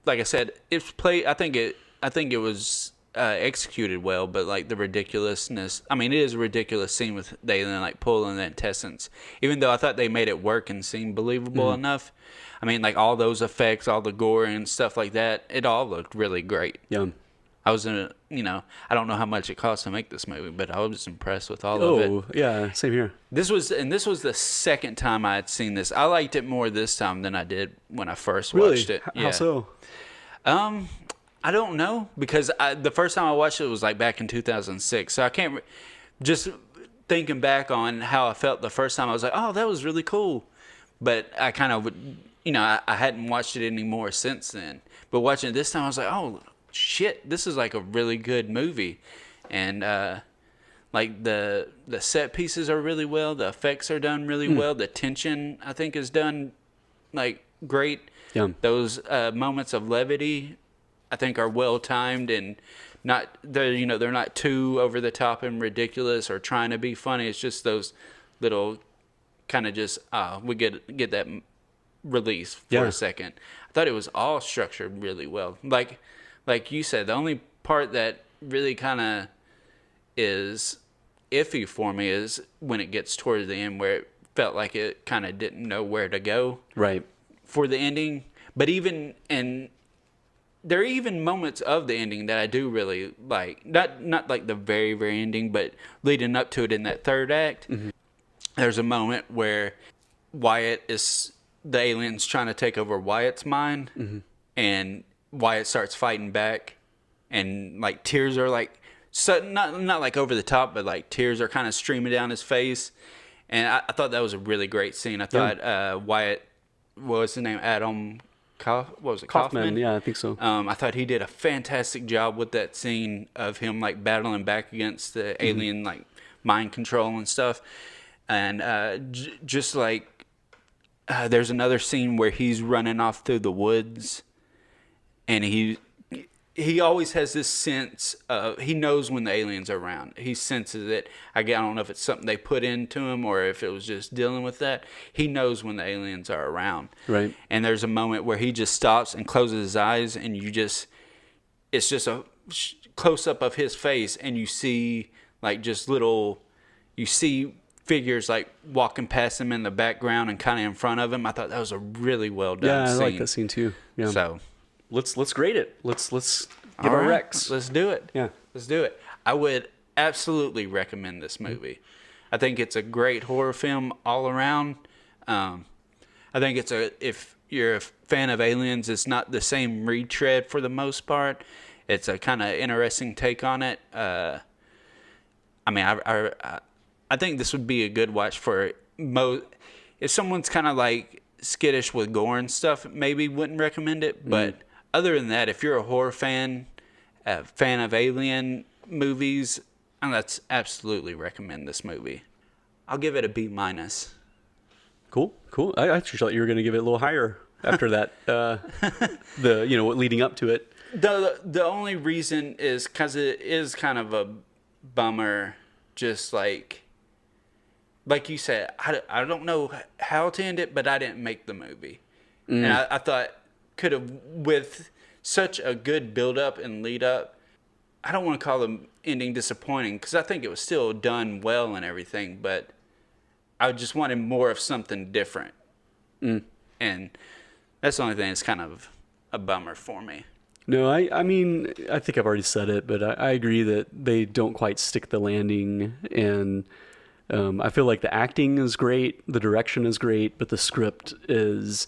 like I said, it's played, I think it was executed well, but like the ridiculousness, I mean, it is a ridiculous scene with the alien like pulling the intestines, even though I thought they made it work and seem believable enough. I mean, like all those effects, all the gore and stuff like that, it all looked really great. Yeah. I was I don't know how much it cost to make this movie, but I was impressed with all of it. Oh, yeah, same here. This was the second time I had seen this. I liked it more this time than I did when I first watched it. How so? I don't know, because the first time I watched it was like back in 2006. So I can't just thinking back on how I felt the first time. I was like, oh, that was really cool. But I kind of would, I hadn't watched it anymore since then. But watching it this time, I was like, oh, shit, this is like a really good movie. And like the set pieces are really well, the effects are done really well, the tension I think is done like great. Those moments of levity I think are well timed and they're not too over the top and ridiculous or trying to be funny. It's just those little kind of just we get that release for a second. I thought it was all structured really well. Like you said, the only part that really kind of is iffy for me is when it gets towards the end, where it felt like it kind of didn't know where to go Right. for the ending. But even in there are even moments of the ending that I do really like. Not like the very, very ending, but leading up to it in that third act. Mm-hmm. There's a moment where the alien's trying to take over Wyatt's mind, mm-hmm. and Wyatt starts fighting back, and like tears are like, not like over the top, but like tears are kind of streaming down his face. And I thought that was a really great scene. I thought Wyatt, what was his name? Kaufman? Yeah, I think so. I thought he did a fantastic job with that scene of him like battling back against the alien, like mind control and stuff. And just like there's another scene where he's running off through the woods, and he always has this sense of, he knows when the aliens are around. He senses it. I don't know if it's something they put into him or if it was just dealing with that. He knows when the aliens are around. Right. And there's a moment where he just stops and closes his eyes, and it's just a close up of his face, and you see like you see figures like walking past him in the background and kind of in front of him. I thought that was a really well done scene. Yeah, I like that scene too. Yeah. So let's grade it. Let's give our Rex. Let's do it. Yeah. Let's do it. I would absolutely recommend this movie. I think it's a great horror film all around. I think if you're a fan of aliens, it's not the same retread for the most part. It's a kind of interesting take on it. I think this would be a good watch for if someone's kind of like skittish with gore and stuff, maybe wouldn't recommend it. But other than that, if you're a horror fan, a fan of alien movies, let's absolutely recommend this movie. I'll give it a B-. Cool. I actually thought you were going to give it a little higher after that. Leading up to it. The only reason is because it is kind of a bummer. Just like you said, I don't know how to end it, but I didn't make the movie, and I thought could have, with such a good build up and lead up. I don't want to call the ending disappointing because I think it was still done well and everything, but I just wanted more of something different. And that's the only thing that's kind of a bummer for me. No, I mean, I think I've already said it, but I agree that they don't quite stick the landing, and I feel like the acting is great, the direction is great, but the script is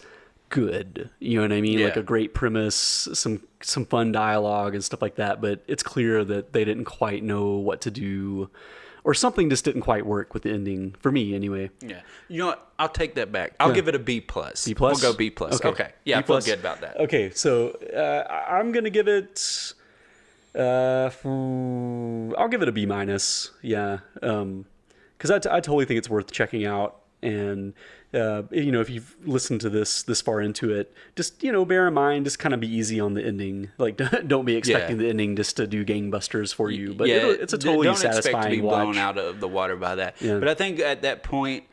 good. You know what I mean? Yeah. Like a great premise, some fun dialogue and stuff like that, but it's clear that they didn't quite know what to do, or something just didn't quite work with the ending, for me anyway. Yeah. You know what? I'll take that back. I'll give it a B+. B+? We'll go B+. Okay. Yeah, I feel good about that. Okay, so I'm going to give it... I'll give it a B-. Yeah. Because I totally think it's worth checking out. And, if you've listened to this far into it, just, bear in mind, just kind of be easy on the ending. Like, don't be expecting the ending just to do gangbusters for you. But it's a totally satisfying watch. Don't expect to be blown out of the water by that. Yeah. But I think at that point,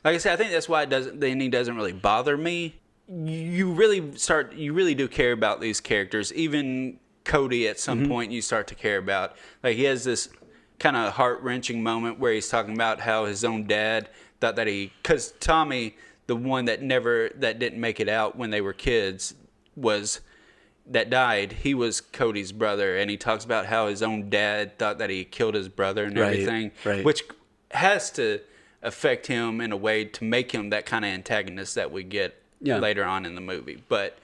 like I said, I think that's why the ending doesn't really bother me. You really do care about these characters. Even Cody, at some point, you start to care about. Like, he has this kind of heart-wrenching moment where he's talking about how his own dad thought that because Tommy, the one that didn't make it out when they were kids, that died, he was Cody's brother, and he talks about how his own dad thought that he killed his brother and everything, which has to affect him in a way to make him that kind of antagonist that we get later on in the movie, but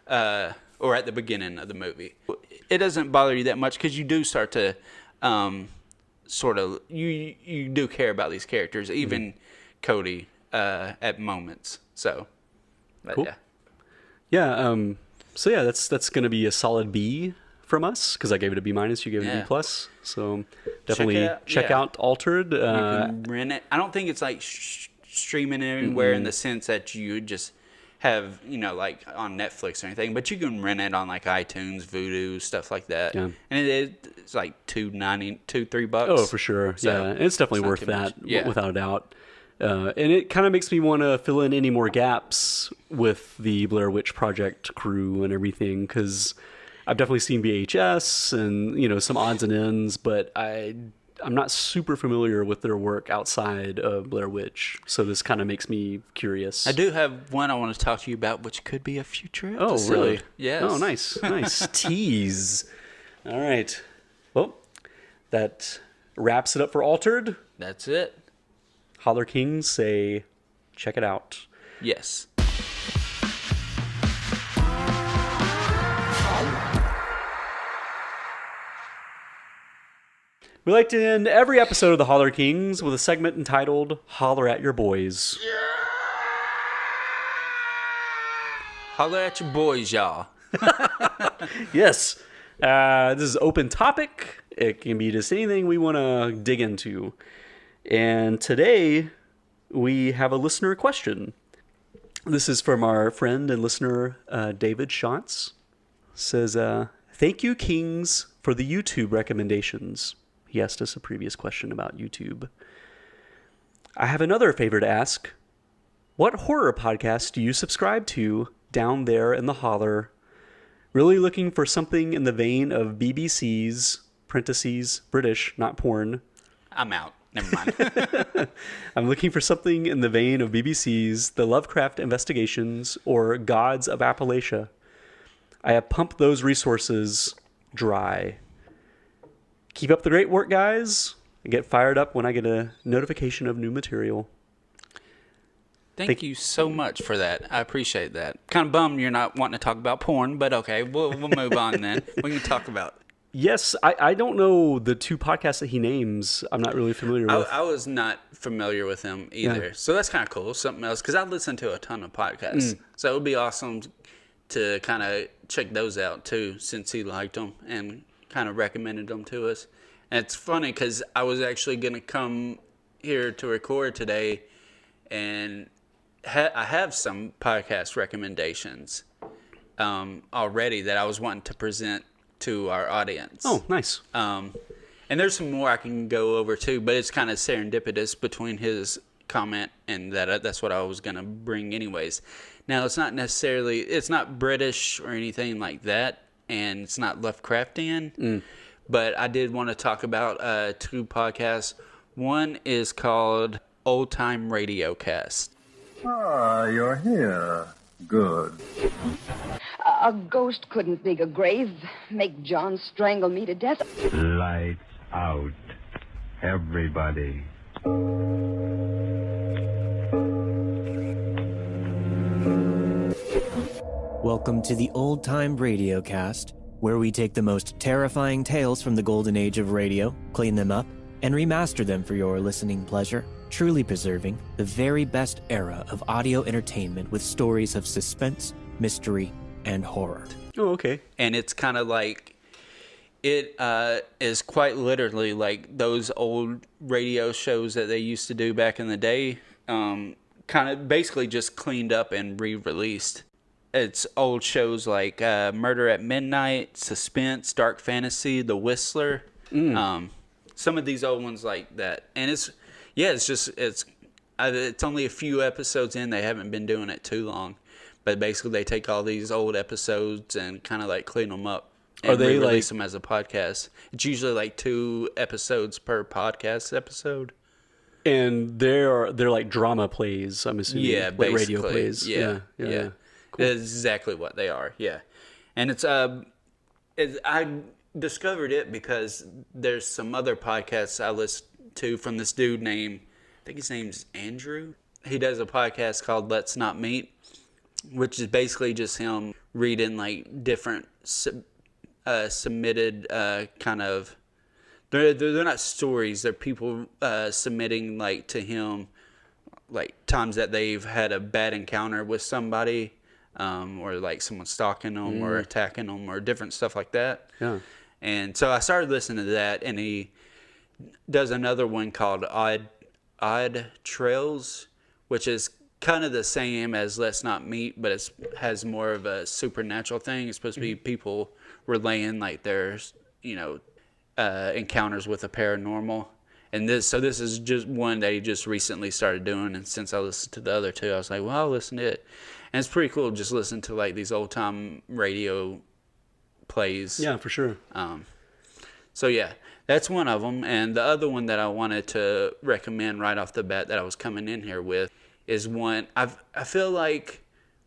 or at the beginning of the movie. It doesn't bother you that much because you do start to sort of you do care about these characters, even Cody at moments. So, but cool. So that's going to be a solid B from us because I gave it a B-. You gave it a B+. So definitely check out Altered. You can rent it. I don't think it's like streaming anywhere in the sense that you just have, like on Netflix or anything, but you can rent it on like iTunes, Vudu, stuff like that. Yeah. And it's like $3 bucks. Oh, for sure. So yeah. It's definitely worth that without a doubt. And it kind of makes me want to fill in any more gaps with the Blair Witch Project crew and everything, because I've definitely seen VHS and, some odds and ends, but I I'm not super familiar with their work outside of Blair Witch, so this kind of makes me curious. I do have one I want to talk to you about, which could be a future episode. Oh, really? Yes. Oh, nice. Tease. All right. Well, that wraps it up for Altered. That's it. Holler Kings say, check it out. Yes. We like to end every episode of the Holler Kings with a segment entitled Holler at Your Boys. Holler at your boys, y'all. Yes. This is open topic. It can be just anything we want to dig into. And today we have a listener question. This is from our friend and listener, David Schatz. Says, thank you, Kings, for the YouTube recommendations. He asked us a previous question about YouTube. I have another favor to ask. What horror podcast do you subscribe to down there in the holler? Really looking for something in the vein of BBC's, parentheses, British, not porn. I'm out. Never mind. I'm looking for something in the vein of BBC's The Lovecraft Investigations or Gods of Appalachia. I have pumped those resources dry. Keep up the great work, guys. I get fired up when I get a notification of new material. Thank you so much for that. I appreciate that. Kind of bummed you're not wanting to talk about porn, but okay, we'll move on then. We can talk about. Yes, I don't know the two podcasts that he names. I'm not really familiar with. I was not familiar with him either, so that's kind of cool. Something else, because I listen to a ton of podcasts, so it would be awesome to kind of check those out too, since he liked them and kind of recommended them to us. And it's funny because I was actually going to come here to record today, and I have some podcast recommendations already that I was wanting to present to our audience. Oh, nice. And there's some more I can go over too, but it's kind of serendipitous between his comment and that's what I was going to bring anyways. Now, it's not British or anything like that, and it's not Lovecraftian, but I did want to talk about two podcasts. One is called Old Time Radio Cast. Ah, you're here. Good. A ghost couldn't dig a grave, make John strangle me to death. Lights out. Everybody. Welcome to the Old Time Radio Cast, where we take the most terrifying tales from the golden age of radio, clean them up, and remaster them for your listening pleasure, truly preserving the very best era of audio entertainment with stories of suspense, mystery, and horror. Oh, okay. And it's kind of like, it is quite literally like those old radio shows that they used to do back in the day, kind of basically just cleaned up and re-released. It's old shows like Murder at Midnight, Suspense, Dark Fantasy, The Whistler. Some of these old ones like that. And it's only a few episodes in. They haven't been doing it too long. But basically they take all these old episodes and kind of like clean them up. And release them as a podcast. It's usually like 2 episodes per podcast episode. And they're like drama plays, I'm assuming. Yeah, like basically. radio plays. Yeah. Cool. That's exactly what they are. Yeah, and it's I discovered it because there's some other podcasts I listen to from this dude named, I think his name's Andrew. He does a podcast called Let's Not Meet, which is basically just him reading like different submitted kind of. They're not stories. They're people submitting like to him, like times that they've had a bad encounter with somebody, or like someone stalking them or attacking them or different stuff like that. Yeah. And so I started listening to that, and he does another one called Odd Trails, which is kind of the same as Let's Not Meet, but it has more of a supernatural thing. It's supposed to be people relaying like their, encounters with the paranormal. And this is just one that he just recently started doing. And since I listened to the other two, I was like, well, I'll listen to it. And it's pretty cool just listen to like these old time radio plays. Yeah, for sure. So yeah, that's one of them. And the other one that I wanted to recommend right off the bat that I was coming in here with is one I feel like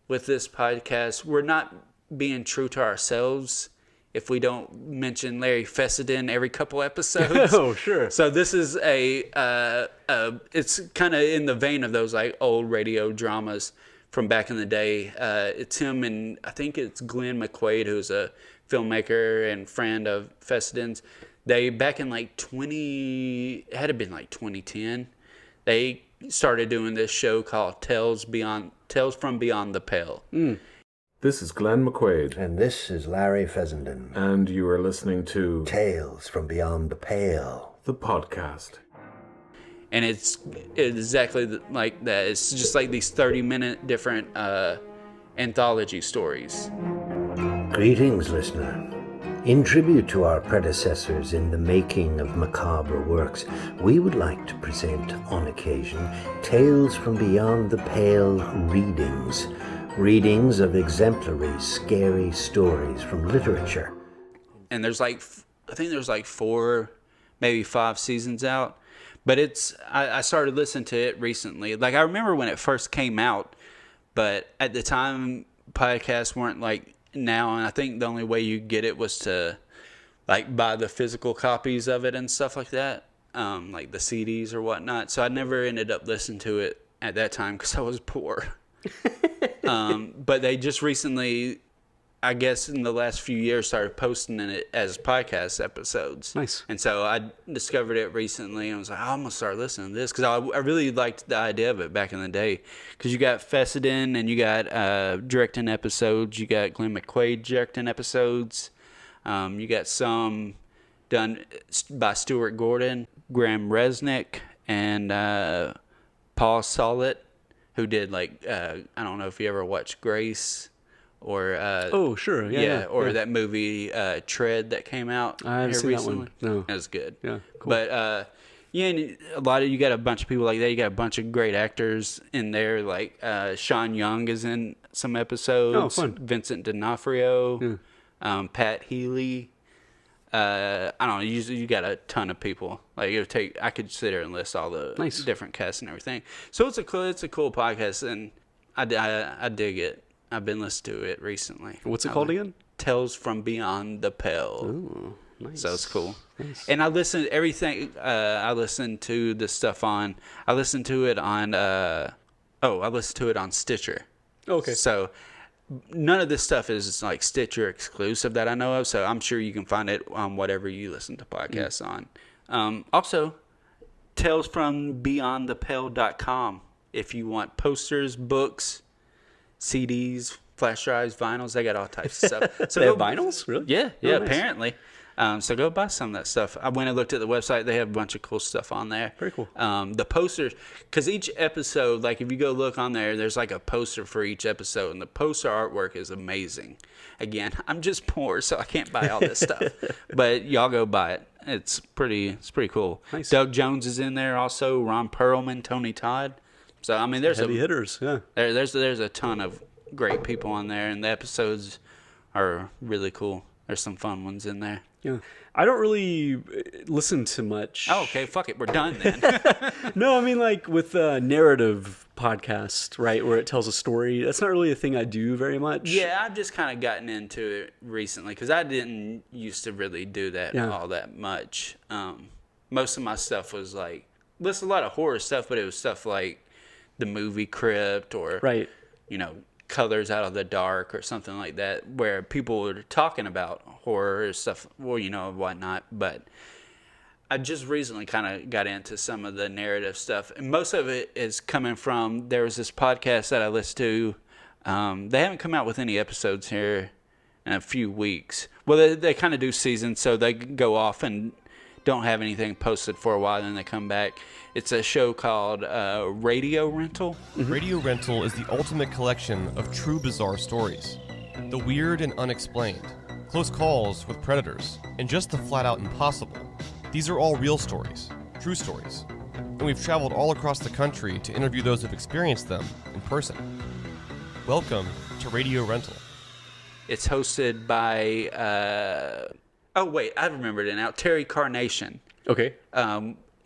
with this podcast we're not being true to ourselves if we don't mention Larry Fessenden every couple episodes. Oh, sure. So this is it's kind of in the vein of those like old radio dramas from back in the day. It's him and I think it's Glenn McQuaid, who's a filmmaker and friend of Fessenden's. They back in like it had to been like 2010. They started doing this show called Tales from Beyond the Pale. This is Glenn McQuaid. And this is Larry Fessenden. And you are listening to Tales from Beyond the Pale, the podcast. And it's exactly like that. It's just like these 30-minute different anthology stories. Greetings, listener. In tribute to our predecessors in the making of macabre works, we would like to present, on occasion, Tales from Beyond the Pale readings. Readings of exemplary, scary stories from literature. And there's I think there's 4, maybe 5 seasons out. But I started listening to it recently. Like, I remember when it first came out, but at the time, podcasts weren't like now. And I think the only way you get it was to, like, buy the physical copies of it and stuff like that, like the CDs or whatnot. So I never ended up listening to it at that time because I was poor. But they just recently, I guess in the last few years, started posting it as podcast episodes. Nice. And so I discovered it recently and was like, I'm going to start listening to this because I really liked the idea of it back in the day. Because you got Fessenden and you got directing episodes. You got Glenn McQuaid directing episodes. You got some done by Stuart Gordon, Graham Resnick, and Paul Sollett, who did like I don't know if you ever watched Grace or Oh, sure. Yeah. that movie Tread that came out I haven't here seen recently. that one. No. It was good. Yeah, cool. But yeah, and you got a bunch of people like that. You got a bunch of great actors in there. Like Sean Young is in some episodes. Oh, fun. Vincent D'Onofrio, Pat Healy. I don't know. You got a ton of people. Like I could sit there and list all the different casts and everything. So it's a cool podcast, and I dig it. I've been listening to it recently. What's it called again? Tales from Beyond the Pale. Ooh, nice. So it's cool. Nice. And I listen to everything. I listen to the stuff on. I listen to it on. I listen to it on Stitcher. Okay. So none of this stuff is like Stitcher exclusive that I know of. So I'm sure you can find it on whatever you listen to podcasts on. Also, talesfrombeyondthepale.com if you want posters, books, CDs, flash drives, vinyls. They got all types of stuff. So They have vinyls? Really? Yeah, Oh, nice. apparently. So go buy some of that stuff. I went and looked at the website. They have a bunch of cool stuff on there. Very cool. The posters, because each episode, like if you go look on there, there's like a poster for each episode, and the poster artwork is amazing. Again, I'm just poor, so I can't buy all this stuff. But y'all go buy it. It's pretty cool. Nice. Doug Jones is in there also. Ron Perlman, Tony Todd. So I mean, there's Heavy hitters, yeah. there's a ton of great people on there, and the episodes are really cool. There's some fun ones in there. Yeah. I don't really listen to much. Oh, okay. Fuck it. We're done then. No, I mean, like with a narrative podcast, right, where it tells a story. That's not really a thing I do very much. Yeah, I've just kind of gotten into it recently because I didn't used to really do that all that much. Most of my stuff was like, listen, a lot of horror stuff, but it was stuff like the movie Crypt or, Right. Colors Out of the Dark or something like that, where people were talking about horror stuff, or whatnot. But I just recently kind of got into some of the narrative stuff, and most of it is coming from. There was this podcast that I listened to. They haven't come out with any episodes here in a few weeks. Well, they kind of do seasons, so they go off and don't have anything posted for a while, and then they come back. It's a show called Radio Rental. Radio Rental is the ultimate collection of true bizarre stories. The weird and unexplained, close calls with predators, and just the flat-out impossible. These are all real stories, true stories. And we've traveled all across the country to interview those who've experienced them in person. Welcome to Radio Rental. It's hosted by Oh wait, I remembered it now. Terry Carnation. Okay.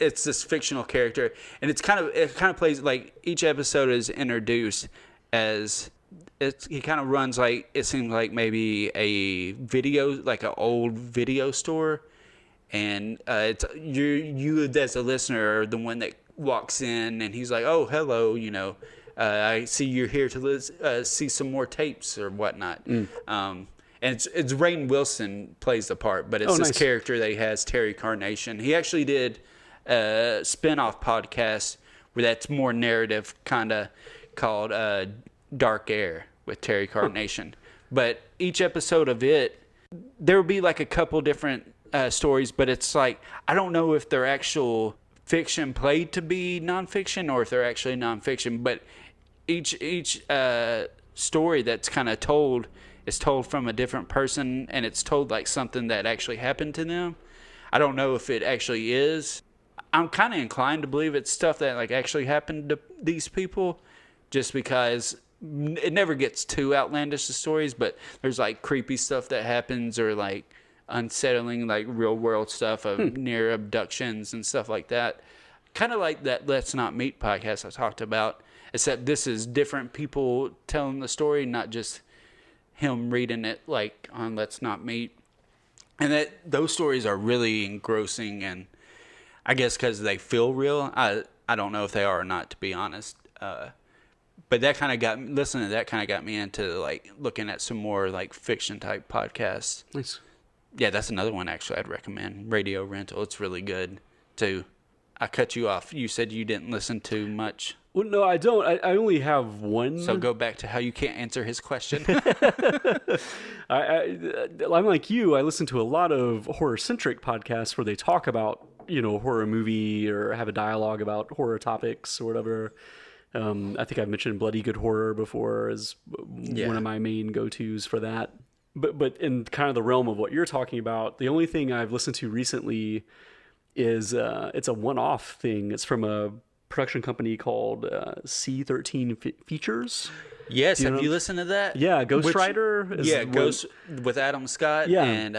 It's this fictional character, and it kind of plays like each episode is introduced as he kind of runs like it seems like maybe a video, like an old video store, and it's you as a listener are the one that walks in, and he's like, oh hello, I see you're here to see some more tapes or whatnot. And it's Rainn Wilson plays the part, but it's this nice. character that he has, Terry Carnation. He actually did a spin-off podcast where that's more narrative, kind of called Dark Air with Terry Carnation. But each episode of it, there will be like a couple different stories, but it's like, I don't know if they're actual fiction played to be nonfiction or if they're actually nonfiction, but each story that's kind of told is told from a different person, and it's told like something that actually happened to them. I don't know if it actually is. I'm kind of inclined to believe it's stuff that like actually happened to these people, just because it never gets too outlandish, the stories, but there's like creepy stuff that happens or like unsettling like real world stuff of near abductions and stuff like that. Kind of like that Let's Not Meet podcast I talked about, except this is different people telling the story, not just him reading it like on Let's Not Meet. And those stories are really engrossing, and I guess because they feel real. I don't know if they are or not, to be honest. But that kind of listening to that kind of got me into like looking at some more like fiction type podcasts. Nice. Yeah, that's another one actually I'd recommend. Radio Rental. It's really good too. I cut you off. You said you didn't listen to much. Well, no, I don't. I only have one. So go back to how you can't answer his question. I'm like you. I listen to a lot of horror-centric podcasts where they talk about, horror movie or have a dialogue about horror topics or whatever. I think I've mentioned Bloody Good Horror before as one of my main go-tos for that. But in kind of the realm of what you're talking about, the only thing I've listened to recently is it's a one-off thing. It's from a production company called C13 Features. Yes, have you listened to that? Yeah, Ghost Rider. Ghost with Adam Scott and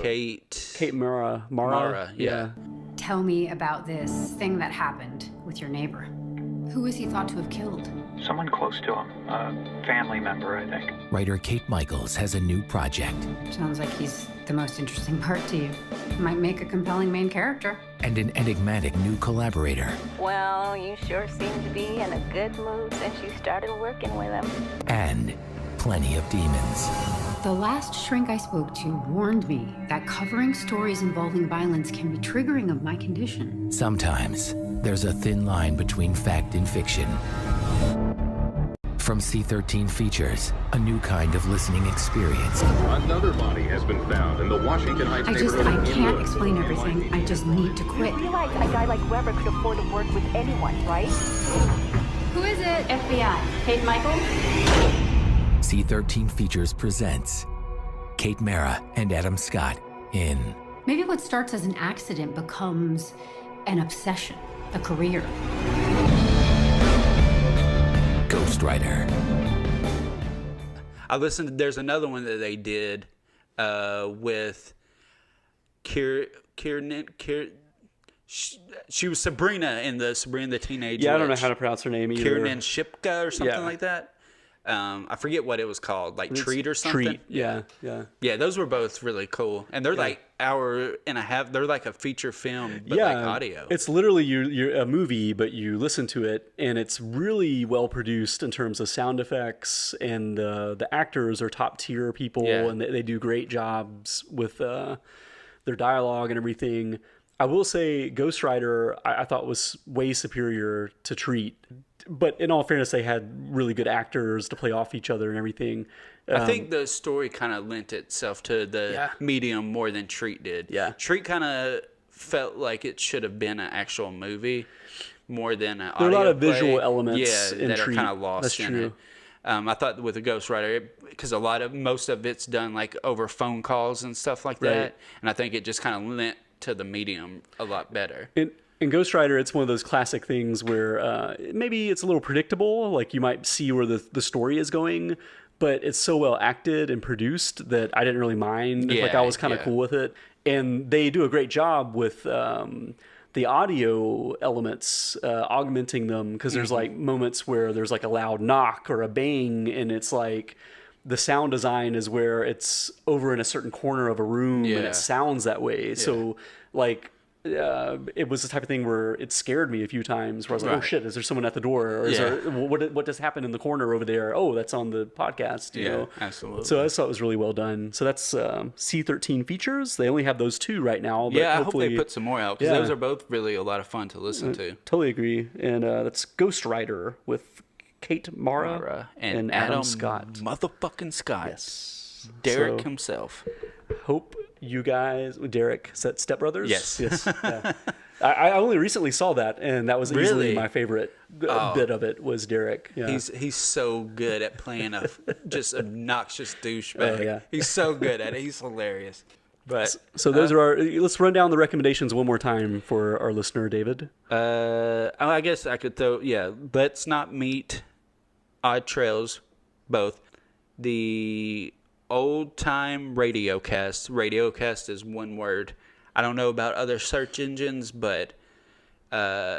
Kate Mara. Yeah. Tell me about this thing that happened with your neighbor. Who is he thought to have killed? Someone close to him. A family member, I think. Writer Kate Michaels has a new project. Sounds like he's the most interesting part to you. Might make a compelling main character. And an enigmatic new collaborator. Well, you sure seem to be in a good mood since you started working with him. And plenty of demons. The last shrink I spoke to warned me that covering stories involving violence can be triggering of my condition. Sometimes there's a thin line between fact and fiction. From C13 Features, a new kind of listening experience. Another body has been found in the Washington Heights neighborhood. I can't explain everything. I just need to quit. You realize a guy like Weber could afford to work with anyone, right? Who is it? FBI. Kate Michaels? C13 Features presents Kate Mara and Adam Scott in... Maybe what starts as an accident becomes an obsession, a career. Ghost Rider. I listened. There's another one that they did with Kieran. She was Sabrina in the Sabrina the Teenage Witch. I don't know how to pronounce her name either. Kieran Shipka or something like that. I forget what it was called, like Treat or something. Treat, yeah. Those were both really cool, and they're like hour and a half. They're like a feature film, but like audio. It's literally you're a movie, but you listen to it, and it's really well produced in terms of sound effects, and the actors are top tier people, and they do great jobs with their dialogue and everything. I will say Ghost Rider I thought was way superior to Treat. But in all fairness, they had really good actors to play off each other and everything. I think the story kind of lent itself to the medium more than Treat did. Yeah. Treat kind of felt like it should have been an actual movie more than an audio There are a lot of play. visual elements in that Treat. are kind of lost That's in true. it. I thought with the Ghost Rider, because most of it's done like over phone calls and stuff like that. And I think it just kind of lent to the medium a lot better. In Ghost Rider, it's one of those classic things where maybe it's a little predictable, like you might see where the story is going, but it's so well acted and produced that I didn't really mind. Like I was kind of cool with it. And they do a great job with the audio elements, augmenting them, because there's like moments where there's like a loud knock or a bang, and it's like the sound design is where it's over in a certain corner of a room and it sounds that way. So like it was the type of thing where it scared me a few times where I was like, oh shit, is there someone at the door? Or is there, what just happened in the corner over there? Oh, that's on the podcast, you know? Absolutely. So I thought it was really well done. So that's C13 features. They only have those 2 right now. But I hope they put some more out, because those are both really a lot of fun to listen to. Totally agree. And that's Ghost Rider with Kate Mara and Adam Scott. Motherfucking Scott. Yes. Derek himself. Hope you guys, Derek, Step Brothers? Yes. Yeah. I only recently saw that, and that was easily my favorite bit of it was Derek. Yeah. He's so good at playing a just obnoxious douchebag. He's so good at it. He's hilarious. But so those are our. Let's run down the recommendations one more time for our listener, David. I guess I could throw. Let's Not Meet, Odd Trails, both. The Old Time Radiocast. Radiocast is one word. I don't know about other search engines, but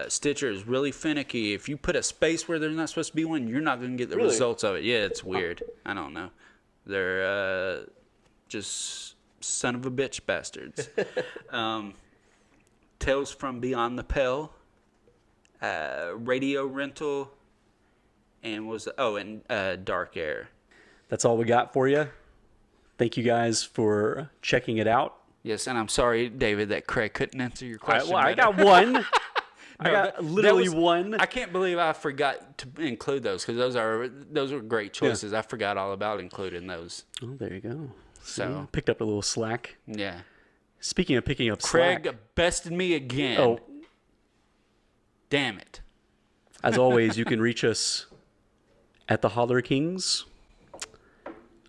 Stitcher is really finicky. If you put a space where there's not supposed to be one, you're not going to get the results of it. Yeah, it's weird. I don't know. They're just son of a bitch bastards. Tales from Beyond the Pale, Radio Rental, and Dark Air. That's all we got for you. Thank you guys for checking it out. Yes, and I'm sorry, David, that Craig couldn't answer your question. I got one. I got literally one. I can't believe I forgot to include those, because those were great choices. I forgot all about including those. Oh, there you go. So picked up a little slack. Yeah. Speaking of picking up slack, Craig bested me again. Oh, damn it! As always, you can reach us at the Holler Kings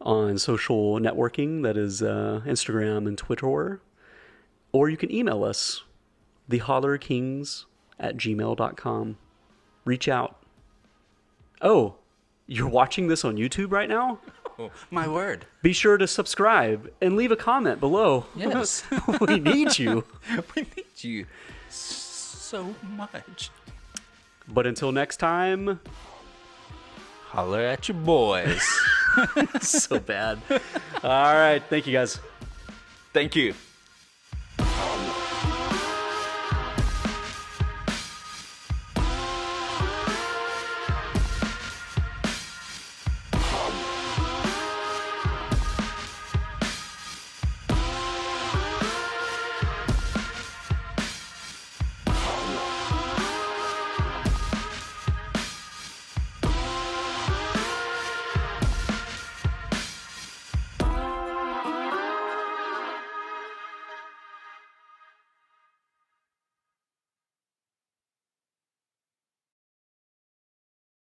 on social networking, that is Instagram and Twitter, or you can email us, thehollerkings@gmail.com. Reach out. Oh, you're watching this on YouTube right now? Oh, my word. Be sure to subscribe and leave a comment below. Yes. We need you. We need you so much. But until next time, holler at your boys. So bad. All right. Thank you, guys. Thank you.